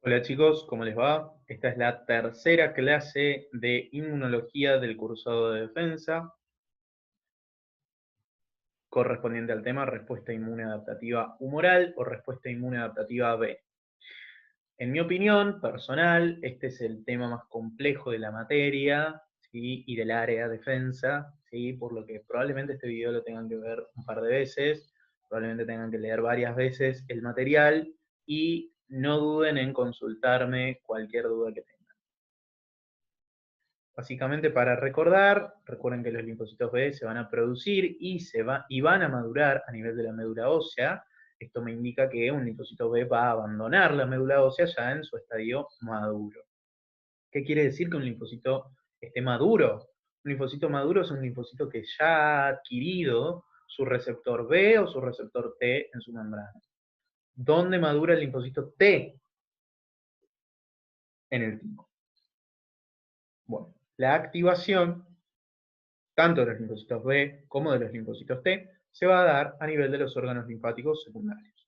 Hola chicos, ¿cómo les va? Esta es la tercera clase de inmunología del cursado de defensa, correspondiente al tema respuesta inmune adaptativa humoral o respuesta inmune adaptativa B. En mi opinión personal, este es el tema más complejo de la materia, ¿sí? Y del área defensa, ¿sí? Por lo que probablemente este video lo tengan que ver un par de veces, probablemente tengan que leer varias veces el material y no duden en consultarme cualquier duda que tengan. Básicamente para recordar, recuerden que los linfocitos B se van a producir y van a madurar a nivel de la médula ósea. Esto me indica que un linfocito B va a abandonar la médula ósea ya en su estadio maduro. ¿Qué quiere decir que un linfocito esté maduro? Un linfocito maduro es un linfocito que ya ha adquirido su receptor B o su receptor T en su membrana. ¿Dónde madura el linfocito T? En el timo. Bueno, la activación tanto de los linfocitos B como de los linfocitos T, se va a dar a nivel de los órganos linfáticos secundarios.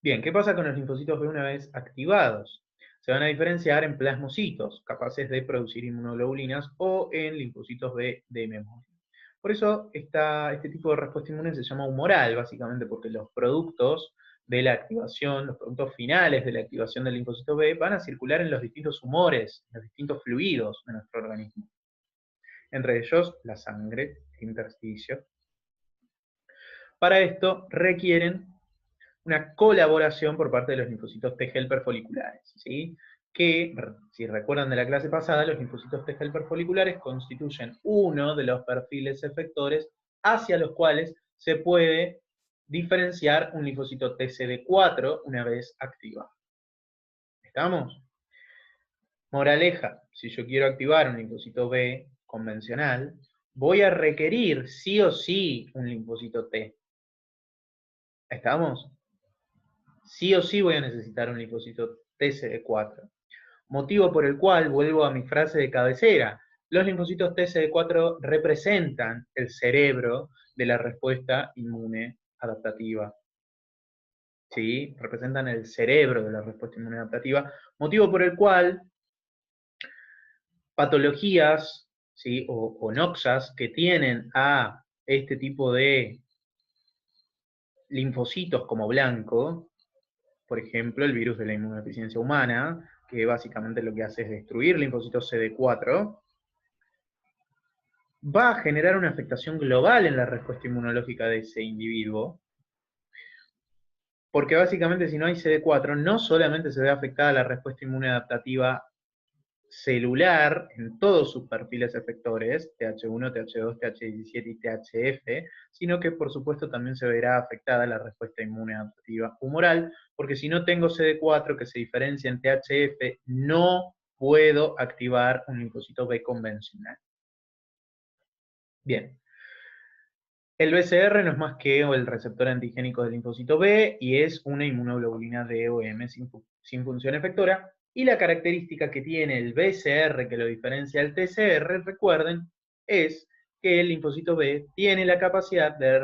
Bien, ¿qué pasa con los linfocitos B una vez activados? Se van a diferenciar en plasmocitos, capaces de producir inmunoglobulinas, o en linfocitos B de memoria. Por eso este tipo de respuesta inmune se llama humoral, básicamente porque los productos de la activación, los productos finales de la activación del linfocito B van a circular en los distintos humores, en los distintos fluidos de nuestro organismo. Entre ellos la sangre, el intersticio. Para esto requieren una colaboración por parte de los linfocitos T helper foliculares, ¿sí? Que, si recuerdan de la clase pasada, los linfocitos T helper foliculares constituyen uno de los perfiles efectores hacia los cuales se puede diferenciar un linfocito TCD4 una vez activado. ¿Estamos? Moraleja, si yo quiero activar un linfocito B convencional, voy a requerir sí o sí un linfocito T. ¿Estamos? Sí o sí voy a necesitar un linfocito TCD4. Motivo por el cual vuelvo a mi frase de cabecera. Los linfocitos TCD4 representan el cerebro de la respuesta inmune adaptativa. ¿Sí? Representan el cerebro de la respuesta inmune adaptativa. Motivo por el cual patologías, ¿sí? o noxas que tienen a este tipo de linfocitos como blanco, por ejemplo, el virus de la inmunodeficiencia humana, que básicamente lo que hace es destruir linfocitos CD4, va a generar una afectación global en la respuesta inmunológica de ese individuo, porque básicamente si no hay CD4, no solamente se ve afectada la respuesta inmune adaptativa celular en todos sus perfiles efectores, TH1, TH2, TH17 y THF, sino que por supuesto también se verá afectada la respuesta inmune adaptativa humoral, porque si no tengo CD4 que se diferencia en THF, no puedo activar un linfocito B convencional. Bien. El BCR no es más que el receptor antigénico del linfocito B y es una inmunoglobulina D o M sin función efectora. Y la característica que tiene el BCR que lo diferencia del TCR, recuerden, es que el linfocito B tiene la capacidad de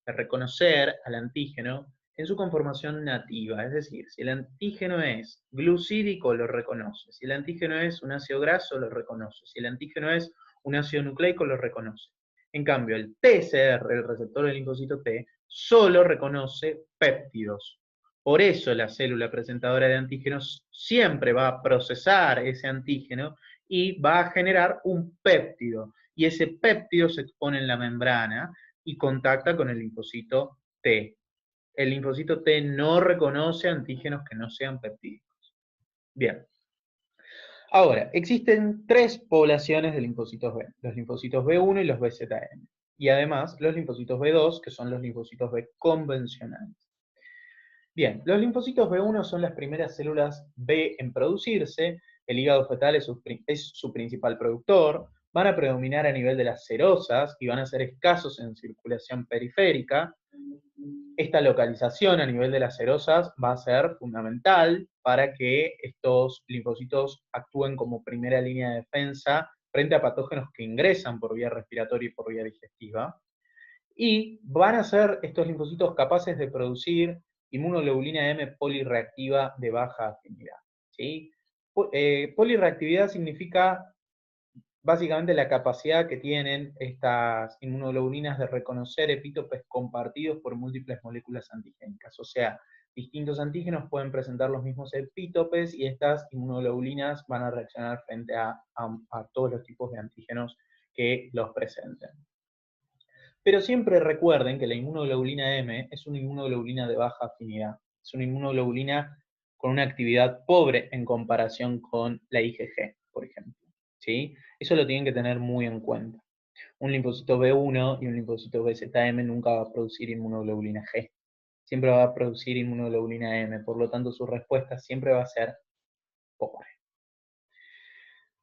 reconocer al antígeno en su conformación nativa. Es decir, si el antígeno es glucídico, lo reconoce. Si el antígeno es un ácido graso, lo reconoce. Si el antígeno es un ácido nucleico, lo reconoce. En cambio, el TCR, el receptor del linfocito T, solo reconoce péptidos. Por eso la célula presentadora de antígenos siempre va a procesar ese antígeno y va a generar un péptido. Y ese péptido se expone en la membrana y contacta con el linfocito T. El linfocito T no reconoce antígenos que no sean peptídicos. Bien. Ahora, existen tres poblaciones de linfocitos B, los linfocitos B1 y los BZM, y además los linfocitos B2, que son los linfocitos B convencionales. Bien, los linfocitos B1 son las primeras células B en producirse, el hígado fetal es su principal productor, van a predominar a nivel de las serosas y van a ser escasos en circulación periférica. Esta localización a nivel de las serosas va a ser fundamental para que estos linfocitos actúen como primera línea de defensa frente a patógenos que ingresan por vía respiratoria y por vía digestiva. Y van a ser estos linfocitos capaces de producir inmunoglobulina M polirreactiva de baja afinidad. ¿Sí? Polirreactividad significa básicamente la capacidad que tienen estas inmunoglobulinas de reconocer epítopes compartidos por múltiples moléculas antigénicas. O sea, distintos antígenos pueden presentar los mismos epítopes y estas inmunoglobulinas van a reaccionar frente a todos los tipos de antígenos que los presenten. Pero siempre recuerden que la inmunoglobulina M es una inmunoglobulina de baja afinidad. Es una inmunoglobulina con una actividad pobre en comparación con la IgG, por ejemplo. ¿Sí? Eso lo tienen que tener muy en cuenta. Un linfocito B1 y un linfocito BZM nunca va a producir inmunoglobulina G. Siempre va a producir inmunoglobulina M. Por lo tanto, su respuesta siempre va a ser pobre.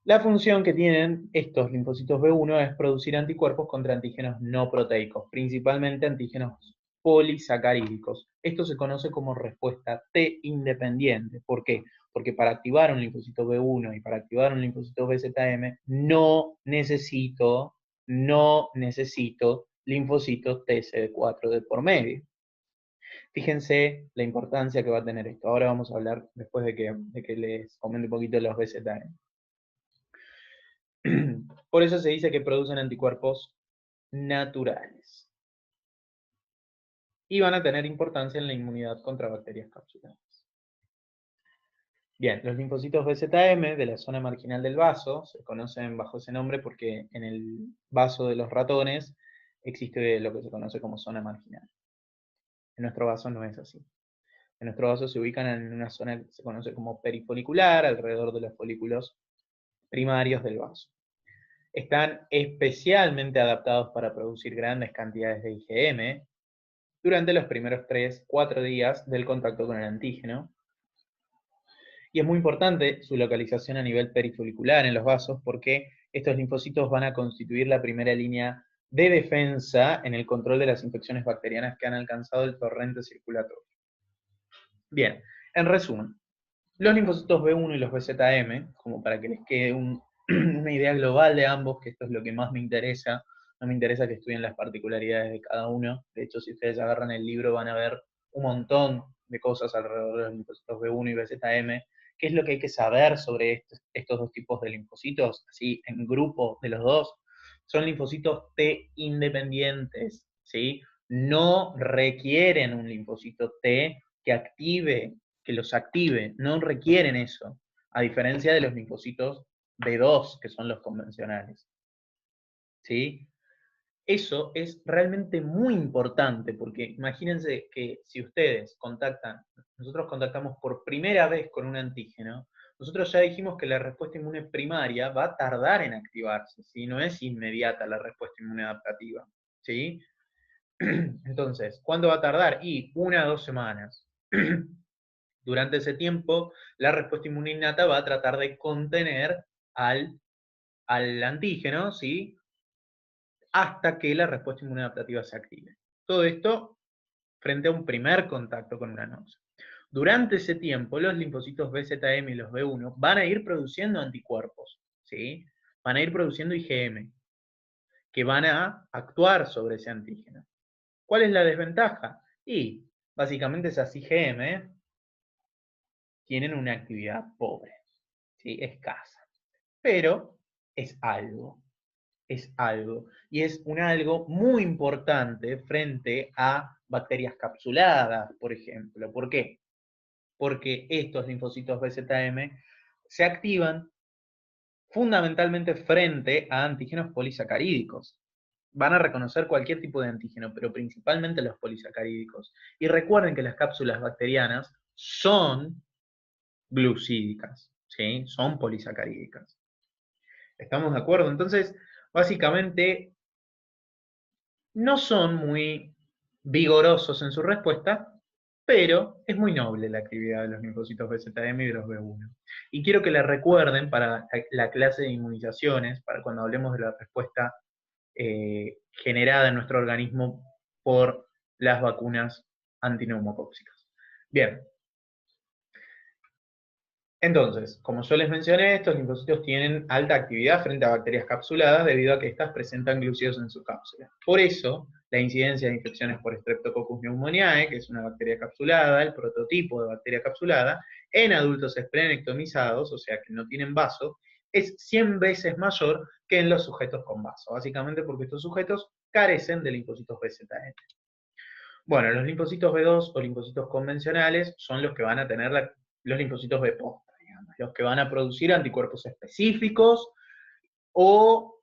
La función que tienen estos linfocitos B1 es producir anticuerpos contra antígenos no proteicos, principalmente antígenos polisacarídicos. Esto se conoce como respuesta T independiente. ¿Por qué? Porque para activar un linfocito B1 y para activar un linfocito BZM no necesito linfocitos TCD4 de por medio. Fíjense la importancia que va a tener esto. Ahora vamos a hablar después de que les comente un poquito los BZM. Por eso se dice que producen anticuerpos naturales. Y van a tener importancia en la inmunidad contra bacterias capsuladas. Bien, los linfocitos BZM de la zona marginal del vaso se conocen bajo ese nombre porque en el vaso de los ratones existe lo que se conoce como zona marginal. En nuestro vaso no es así. En nuestro vaso se ubican en una zona que se conoce como perifolicular, alrededor de los folículos primarios del vaso. Están especialmente adaptados para producir grandes cantidades de IgM durante los primeros 3-4 días del contacto con el antígeno. Y es muy importante su localización a nivel perifolicular en los vasos porque estos linfocitos van a constituir la primera línea de defensa en el control de las infecciones bacterianas que han alcanzado el torrente circulatorio. Bien, en resumen, los linfocitos B1 y los BZM, como para que les quede una idea global de ambos, que esto es lo que más me interesa, no me interesa que estudien las particularidades de cada uno, de hecho si ustedes agarran el libro van a ver un montón de cosas alrededor de los linfocitos B1 y BZM, qué es lo que hay que saber sobre estos dos tipos de linfocitos, así en grupo de los dos, son linfocitos T independientes, ¿sí? No requieren un linfocito T que los active, no requieren eso, a diferencia de los linfocitos B2, que son los convencionales. ¿Sí? Eso es realmente muy importante, porque imagínense que si ustedes nosotros contactamos por primera vez con un antígeno, nosotros ya dijimos que la respuesta inmune primaria va a tardar en activarse, ¿sí? No es inmediata la respuesta inmune adaptativa, ¿sí? Entonces, ¿cuándo va a tardar? 1 a 2 semanas. Durante ese tiempo, la respuesta inmune innata va a tratar de contener al antígeno, ¿sí? Hasta que la respuesta inmune adaptativa se active. Todo esto frente a un primer contacto con una noxa. Durante ese tiempo, los linfocitos BZM y los B1 van a ir produciendo anticuerpos, ¿sí? Van a ir produciendo IgM, que van a actuar sobre ese antígeno. ¿Cuál es la desventaja? Y básicamente esas IgM tienen una actividad pobre, ¿sí? Escasa. Pero es algo. Y es un algo muy importante frente a bacterias capsuladas, por ejemplo. ¿Por qué? Porque estos linfocitos BZM se activan fundamentalmente frente a antígenos polisacarídicos. Van a reconocer cualquier tipo de antígeno, pero principalmente los polisacarídicos. Y recuerden que las cápsulas bacterianas son glucídicas, ¿sí? Son polisacarídicas. ¿Estamos de acuerdo? Entonces, básicamente, no son muy vigorosos en su respuesta, pero es muy noble la actividad de los linfocitos BZM y de los B1. Y quiero que la recuerden para la clase de inmunizaciones, para cuando hablemos de la respuesta generada en nuestro organismo por las vacunas antineumocóxicas. Bien. Entonces, como yo les mencioné, estos linfocitos tienen alta actividad frente a bacterias capsuladas debido a que éstas presentan glúcidos en su cápsula. Por eso, la incidencia de infecciones por Streptococcus pneumoniae, que es una bacteria capsulada, el prototipo de bacteria capsulada, en adultos esplenectomizados, o sea que no tienen vaso, es 100 veces mayor que en los sujetos con vaso, básicamente porque estos sujetos carecen de linfocitos BZN. Bueno, los linfocitos B2 o linfocitos convencionales son los que van a tener los linfocitos B posta, digamos, los que van a producir anticuerpos específicos o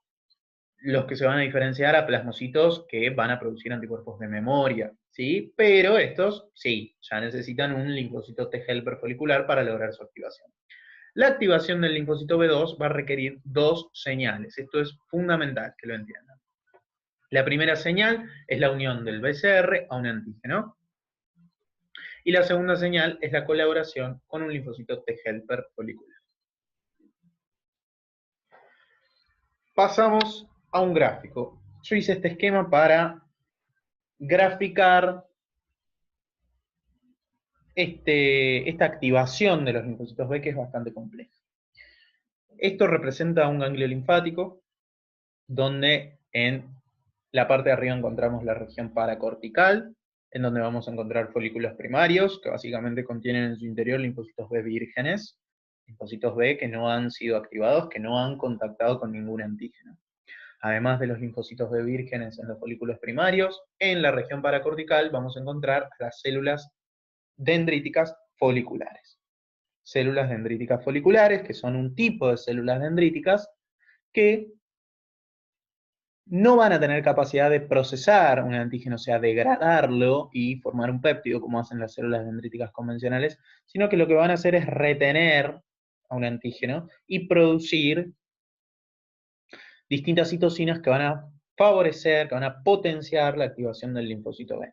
los que se van a diferenciar a plasmocitos que van a producir anticuerpos de memoria, ¿sí? Pero estos, sí, ya necesitan un linfocito T helper folicular para lograr su activación. La activación del linfocito B2 va a requerir dos señales. Esto es fundamental que lo entiendan. La primera señal es la unión del BCR a un antígeno. Y la segunda señal es la colaboración con un linfocito T helper folicular. Pasamos a un gráfico. Yo hice este esquema para graficar esta activación de los linfocitos B, que es bastante compleja. Esto representa un ganglio linfático, donde en la parte de arriba encontramos la región paracortical, en donde vamos a encontrar folículos primarios, que básicamente contienen en su interior linfocitos B vírgenes, linfocitos B que no han sido activados, que no han contactado con ningún antígeno. Además de los linfocitos B vírgenes en los folículos primarios, en la región paracortical vamos a encontrar las células dendríticas foliculares. Células dendríticas foliculares, que son un tipo de células dendríticas que no van a tener capacidad de procesar un antígeno, o sea, degradarlo y formar un péptido, como hacen las células dendríticas convencionales, sino que lo que van a hacer es retener a un antígeno y producir distintas citocinas que van a favorecer, que van a potenciar la activación del linfocito B.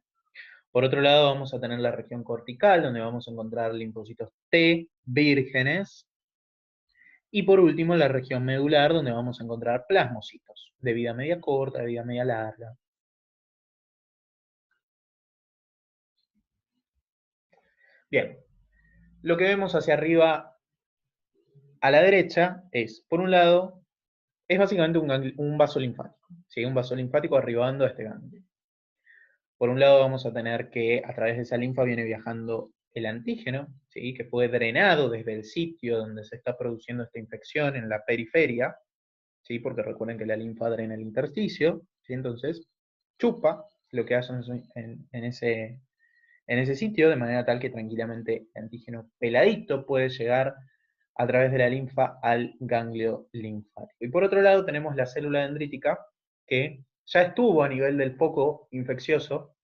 Por otro lado, vamos a tener la región cortical, donde vamos a encontrar linfocitos T vírgenes. Y por último, la región medular, donde vamos a encontrar plasmocitos, de vida media corta, de vida media larga. Bien, lo que vemos hacia arriba a la derecha es, por un lado, es básicamente un vaso linfático, ¿sí? Un vaso linfático arribando a este ganglio. Por un lado vamos a tener que a través de esa linfa viene viajando el antígeno, ¿sí? Que fue drenado desde el sitio donde se está produciendo esta infección en la periferia, ¿sí? Porque recuerden que la linfa drena el intersticio, ¿sí? Entonces chupa lo que haya en ese sitio, de manera tal que tranquilamente el antígeno peladito puede llegar a través de la linfa al ganglio linfático. Y por otro lado tenemos la célula dendrítica, que ya estuvo a nivel del foco infeccioso,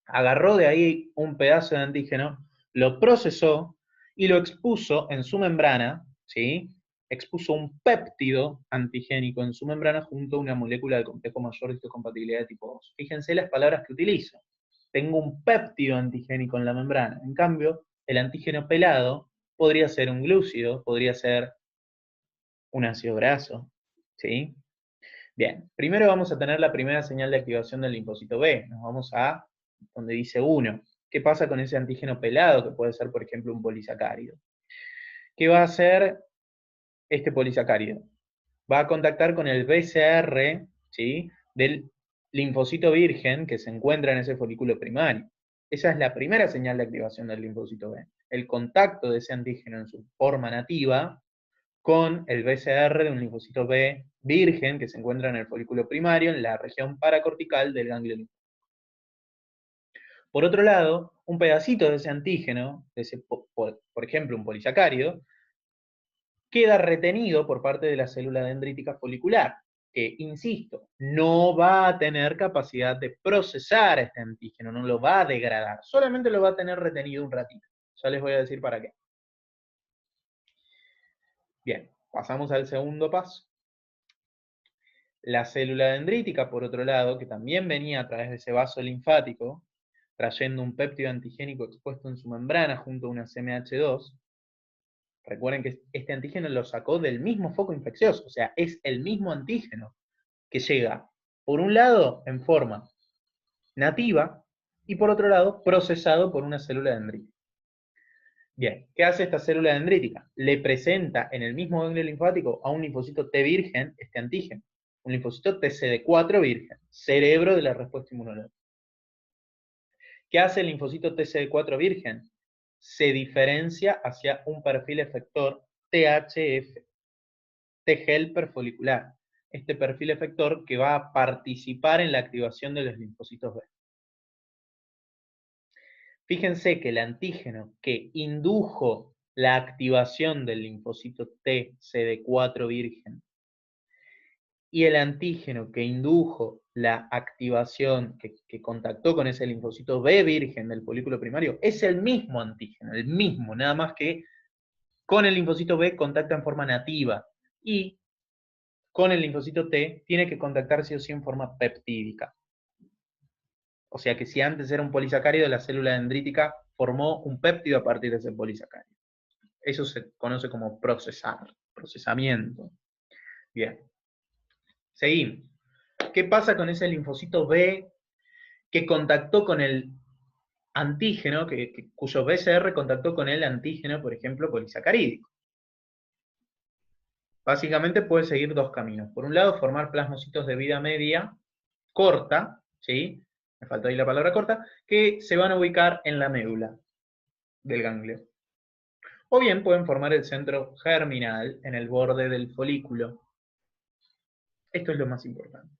agarró de ahí un pedazo de antígeno, lo procesó y lo expuso en su membrana, ¿sí? Expuso un péptido antigénico en su membrana junto a una molécula del complejo mayor de histocompatibilidad de tipo 2. Fíjense las palabras que utilizo. Tengo un péptido antigénico en la membrana. En cambio, el antígeno pelado podría ser un glúcido, podría ser un ácido graso, ¿sí? Bien, primero vamos a tener la primera señal de activación del linfocito B. Nos vamos a donde dice 1. ¿Qué pasa con ese antígeno pelado, que puede ser, por ejemplo, un polisacárido? ¿Qué va a hacer este polisacárido? Va a contactar con el BCR, ¿sí? Del linfocito virgen que se encuentra en ese folículo primario. Esa es la primera señal de activación del linfocito B. El contacto de ese antígeno en su forma nativa con el BCR de un linfocito B virgen que se encuentra en el folículo primario, en la región paracortical del ganglio linfático. Por otro lado, un pedacito de ese antígeno, por ejemplo un polisacárido, queda retenido por parte de la célula dendrítica folicular, que, insisto, no va a tener capacidad de procesar este antígeno, no lo va a degradar, solamente lo va a tener retenido un ratito. Ya les voy a decir para qué. Bien, pasamos al segundo paso. La célula dendrítica, por otro lado, que también venía a través de ese vaso linfático, trayendo un péptido antigénico expuesto en su membrana junto a una CMH2, recuerden que este antígeno lo sacó del mismo foco infeccioso, o sea, es el mismo antígeno que llega, por un lado, en forma nativa, y por otro lado, procesado por una célula dendrítica. Bien, ¿qué hace esta célula dendrítica? Le presenta en el mismo ganglio linfático a un linfocito T virgen este antígeno, un linfocito TCD4 virgen, cerebro de la respuesta inmunológica. ¿Qué hace el linfocito TCD4 virgen? Se diferencia hacia un perfil efector THF, T-helper folicular. Este perfil efector que va a participar en la activación de los linfocitos B. Fíjense que el antígeno que indujo la activación del linfocito T CD4 virgen y el antígeno que indujo la activación, que contactó con ese linfocito B virgen del folículo primario, es el mismo antígeno, el mismo, nada más que con el linfocito B contacta en forma nativa y con el linfocito T tiene que contactar sí o sí en forma peptídica. O sea que si antes era un polisacárido, la célula dendrítica formó un péptido a partir de ese polisacárido. Eso se conoce como procesamiento. Bien. Seguimos. ¿Qué pasa con ese linfocito B que contactó con el antígeno, cuyo BCR contactó con el antígeno, por ejemplo, polisacarídico? Básicamente puede seguir dos caminos. Por un lado, formar plasmocitos de vida media corta, ¿sí? Me faltó ahí la palabra corta, que se van a ubicar en la médula del ganglio. O bien pueden formar el centro germinal en el borde del folículo. Esto es lo más importante.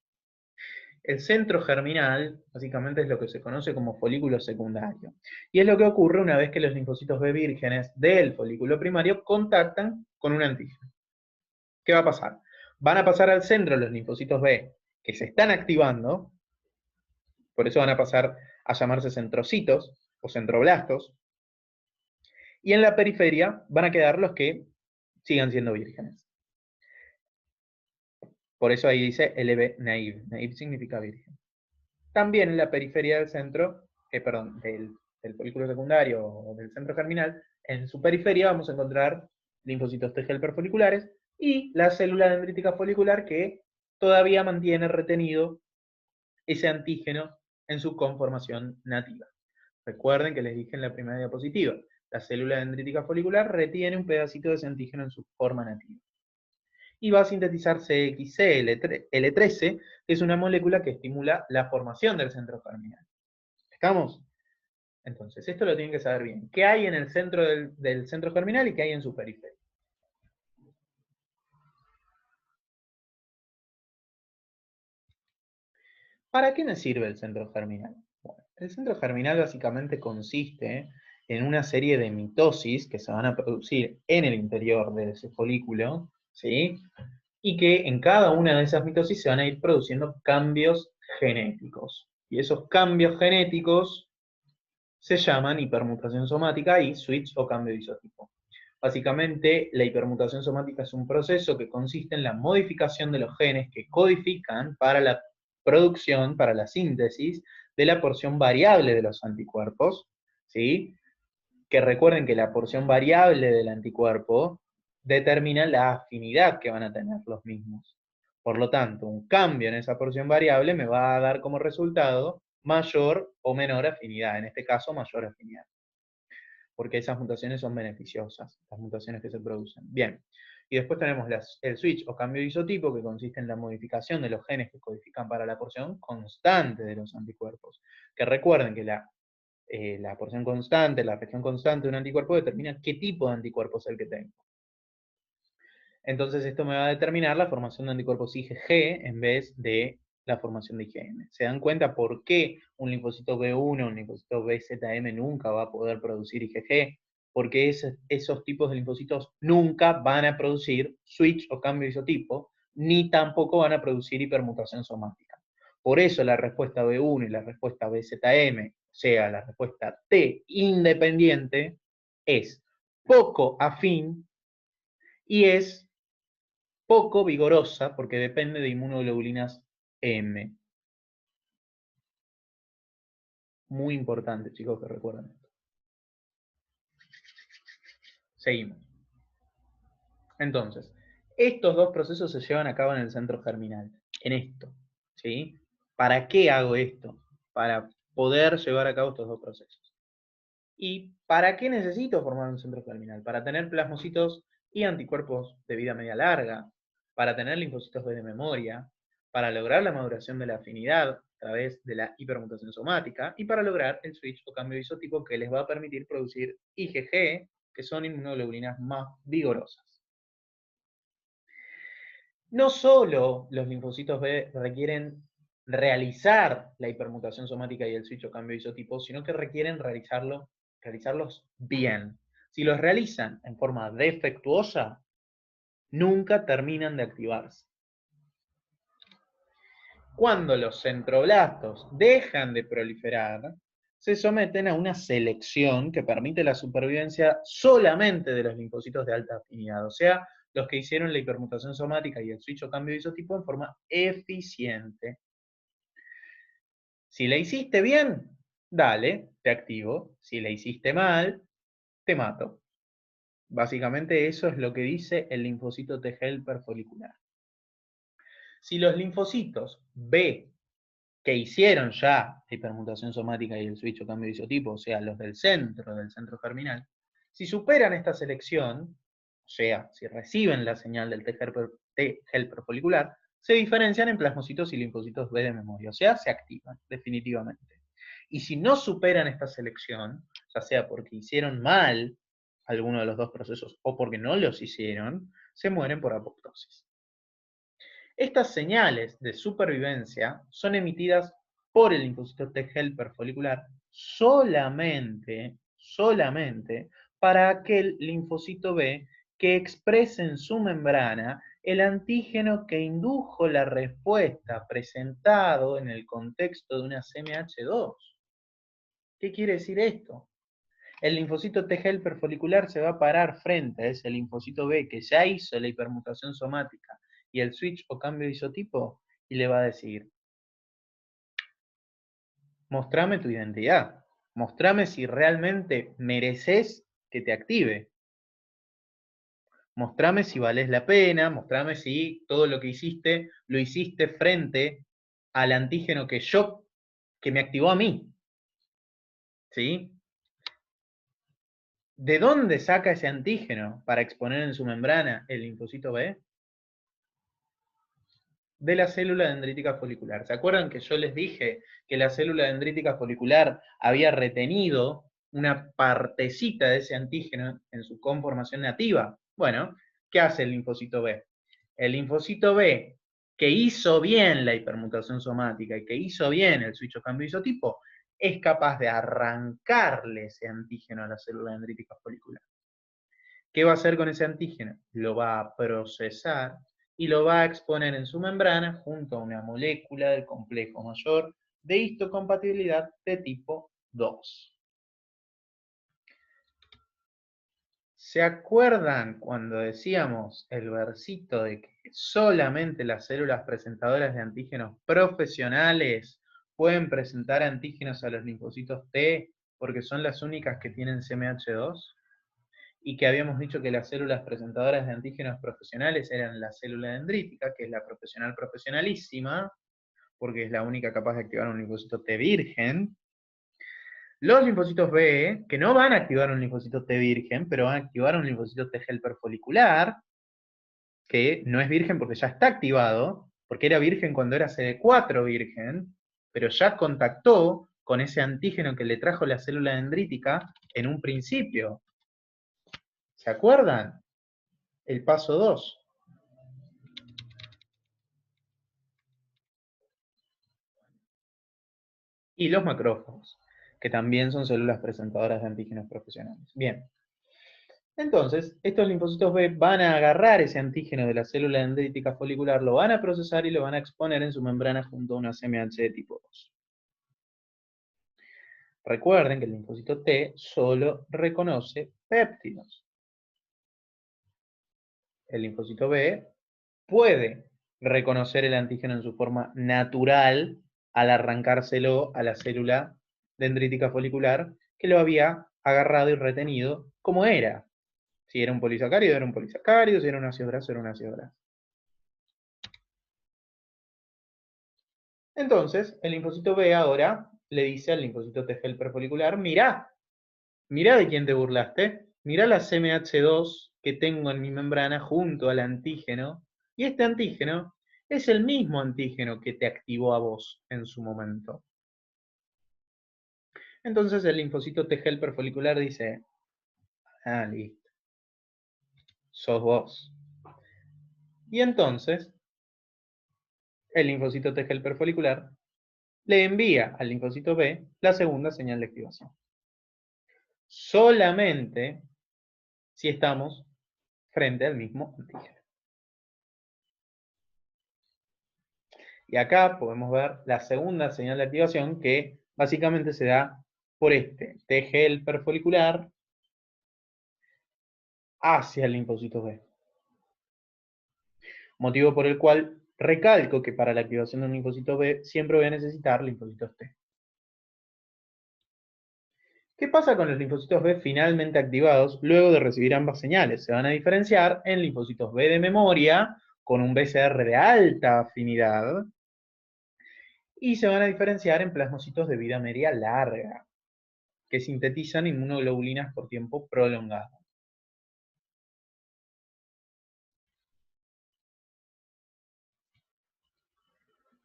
El centro germinal, básicamente, es lo que se conoce como folículo secundario. Y es lo que ocurre una vez que los linfocitos B vírgenes del folículo primario contactan con un antígeno. ¿Qué va a pasar? Van a pasar al centro los linfocitos B que se están activando, por eso van a pasar a llamarse centrocitos o centroblastos, y en la periferia van a quedar los que sigan siendo vírgenes. Por eso ahí dice LB naive. Naive significa virgen. También en la periferia del centro, del folículo secundario o del centro germinal, en su periferia vamos a encontrar linfocitos T helper foliculares y la célula dendrítica folicular que todavía mantiene retenido ese antígeno en su conformación nativa. Recuerden que les dije en la primera diapositiva, la célula dendrítica folicular retiene un pedacito de ese antígeno en su forma nativa. Y va a sintetizar CXCL13, que es una molécula que estimula la formación del centro germinal. ¿Estamos? Entonces, esto lo tienen que saber bien. ¿Qué hay en el centro del centro germinal y qué hay en su periferia? ¿Para qué me sirve el centro germinal? Bueno, el centro germinal básicamente consiste en una serie de mitosis que se van a producir en el interior de ese folículo, ¿sí? Y que en cada una de esas mitosis se van a ir produciendo cambios genéticos. Y esos cambios genéticos se llaman hipermutación somática y switch o cambio de isotipo. Básicamente, la hipermutación somática es un proceso que consiste en la modificación de los genes que codifican para la producción, para la síntesis de la porción variable de los anticuerpos, ¿sí? Que recuerden que la porción variable del anticuerpo determina la afinidad que van a tener los mismos. Por lo tanto, un cambio en esa porción variable me va a dar como resultado mayor o menor afinidad, en este caso mayor afinidad, porque esas mutaciones son beneficiosas, las mutaciones que se producen. Bien, y después tenemos el switch o cambio de isotipo, que consiste en la modificación de los genes que codifican para la porción constante de los anticuerpos, que recuerden que la porción constante, la región constante de un anticuerpo determina qué tipo de anticuerpo es el que tengo. Entonces esto me va a determinar la formación de anticuerpos IgG en vez de la formación de IgM. ¿Se dan cuenta por qué un linfocito B1, un linfocito BZM nunca va a poder producir IgG? Porque esos tipos de linfocitos nunca van a producir switch o cambio de isotipo, ni tampoco van a producir hipermutación somática. Por eso la respuesta B1 y la respuesta BZM, o sea, la respuesta T independiente, es poco afín y es poco vigorosa porque depende de inmunoglobulinas M. Muy importante, chicos, que recuerden esto. Seguimos. Entonces, estos dos procesos se llevan a cabo en el centro germinal, en esto. ¿Sí? ¿Para qué hago esto? Para poder llevar a cabo estos dos procesos. ¿Y para qué necesito formar un centro germinal? Para tener plasmocitos y anticuerpos de vida media larga, para tener linfocitos B de memoria, para lograr la maduración de la afinidad a través de la hipermutación somática y para lograr el switch o cambio de isotipo que les va a permitir producir IgG, que son inmunoglobulinas más vigorosas. No solo los linfocitos B requieren realizar la hipermutación somática y el switch o cambio de isotipo, sino que requieren realizarlos bien. Si los realizan en forma defectuosa, nunca terminan de activarse. Cuando los centroblastos dejan de proliferar, se someten a una selección que permite la supervivencia solamente de los linfocitos de alta afinidad, o sea, los que hicieron la hipermutación somática y el switch o cambio de isotipo en forma eficiente. Si la hiciste bien, dale, te activo. Si la hiciste mal, te mato. Básicamente eso es lo que dice el linfocito T helper folicular. Si los linfocitos B que hicieron ya la hipermutación somática y el switch o cambio de isotipo, o sea, los del centro germinal, si superan esta selección, o sea, si reciben la señal del T helper folicular, se diferencian en plasmocitos y linfocitos B de memoria, o sea, se activan definitivamente. Y si no superan esta selección, ya sea porque hicieron mal alguno de los dos procesos o porque no los hicieron, se mueren por apoptosis. Estas señales de supervivencia son emitidas por el linfocito T helper folicular solamente para aquel linfocito B que exprese en su membrana el antígeno que indujo la respuesta presentado en el contexto de una CMH2. ¿Qué quiere decir esto? El linfocito T helper folicular se va a parar frente a ese linfocito B que ya hizo la hipermutación somática y el switch o cambio de isotipo y le va a decir, mostrame tu identidad, mostrame si realmente mereces que te active, mostrame si vales la pena, mostrame si todo lo que hiciste lo hiciste frente al antígeno que me activó a mí. ¿Sí? ¿De dónde saca ese antígeno para exponer en su membrana el linfocito B? De la célula dendrítica folicular. ¿Se acuerdan que yo les dije que la célula dendrítica folicular había retenido una partecita de ese antígeno en su conformación nativa? Bueno, ¿qué hace el linfocito B? El linfocito B, que hizo bien la hipermutación somática y que hizo bien el switch o cambio isotipo, es capaz de arrancarle ese antígeno a la célula dendrítica folicular. ¿Qué va a hacer con ese antígeno? Lo va a procesar y lo va a exponer en su membrana junto a una molécula del complejo mayor de histocompatibilidad de tipo 2. ¿Se acuerdan cuando decíamos el versito de que solamente las células presentadoras de antígenos profesionales pueden presentar antígenos a los linfocitos T porque son las únicas que tienen CMH2? Y que habíamos dicho que las células presentadoras de antígenos profesionales eran la célula dendrítica, que es la profesional profesionalísima, porque es la única capaz de activar un linfocito T virgen. Los linfocitos B, que no van a activar un linfocito T virgen, pero van a activar un linfocito T helper folicular, que no es virgen porque ya está activado, porque era virgen cuando era CD4 virgen, pero ya contactó con ese antígeno que le trajo la célula dendrítica en un principio. ¿Se acuerdan? El paso 2. Y los macrófagos, que también son células presentadoras de antígenos profesionales. Bien, entonces, estos linfocitos B van a agarrar ese antígeno de la célula dendrítica folicular, lo van a procesar y lo van a exponer en su membrana junto a una CMH de tipo 2. Recuerden que el linfocito T solo reconoce péptidos. El linfocito B puede reconocer el antígeno en su forma natural al arrancárselo a la célula dendrítica folicular que lo había agarrado y retenido como era. Si era un polisacárido, era un polisacárido, si era un ácido graso, era un ácido graso. Entonces, el linfocito B ahora le dice al linfocito T helper folicular, mirá, Mirá de quién te burlaste. Mirá la CMH2 que tengo en mi membrana junto al antígeno. Y este antígeno es el mismo antígeno que te activó a vos en su momento. Entonces el linfocito T helper folicular dice, ah, listo, sos vos. Y entonces el linfocito T helper folicular le envía al linfocito B la segunda señal de activación. Solamente si estamos frente al mismo antígeno. Y acá podemos ver la segunda señal de activación que básicamente se da por este T helper folicular hacia el linfocito B. Motivo por el cual recalco que para la activación de un linfocito B siempre voy a necesitar linfocitos T. ¿Qué pasa con los linfocitos B finalmente activados luego de recibir ambas señales? Se van a diferenciar en linfocitos B de memoria con un BCR de alta afinidad y se van a diferenciar en plasmocitos de vida media larga que sintetizan inmunoglobulinas por tiempo prolongado.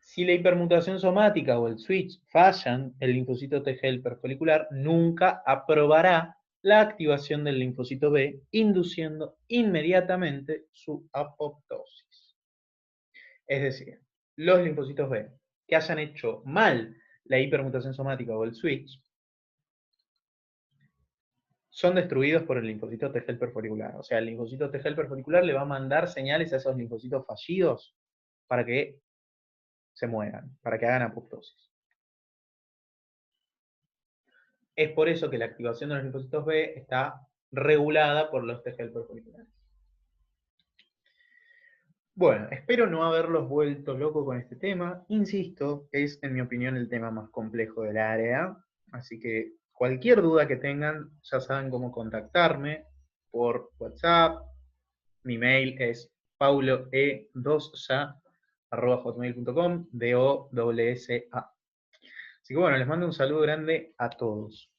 Si la hipermutación somática o el switch fallan, el linfocito T helper folicular nunca aprobará la activación del linfocito B, induciendo inmediatamente su apoptosis. Es decir, los linfocitos B que hayan hecho mal la hipermutación somática o el switch son destruidos por el linfocito T helper folicular. O sea, el linfocito T helper folicular le va a mandar señales a esos linfocitos fallidos para que se mueran, para que hagan apoptosis. Es por eso que la activación de los linfocitos B está regulada por los T helper foliculares. Bueno, espero no haberlos vuelto loco con este tema. Insisto, es en mi opinión el tema más complejo del área. Así que cualquier duda que tengan, ya saben cómo contactarme por WhatsApp. Mi mail es pauloe2sa@hotmail.com, DOSSA. Así que bueno, les mando un saludo grande a todos.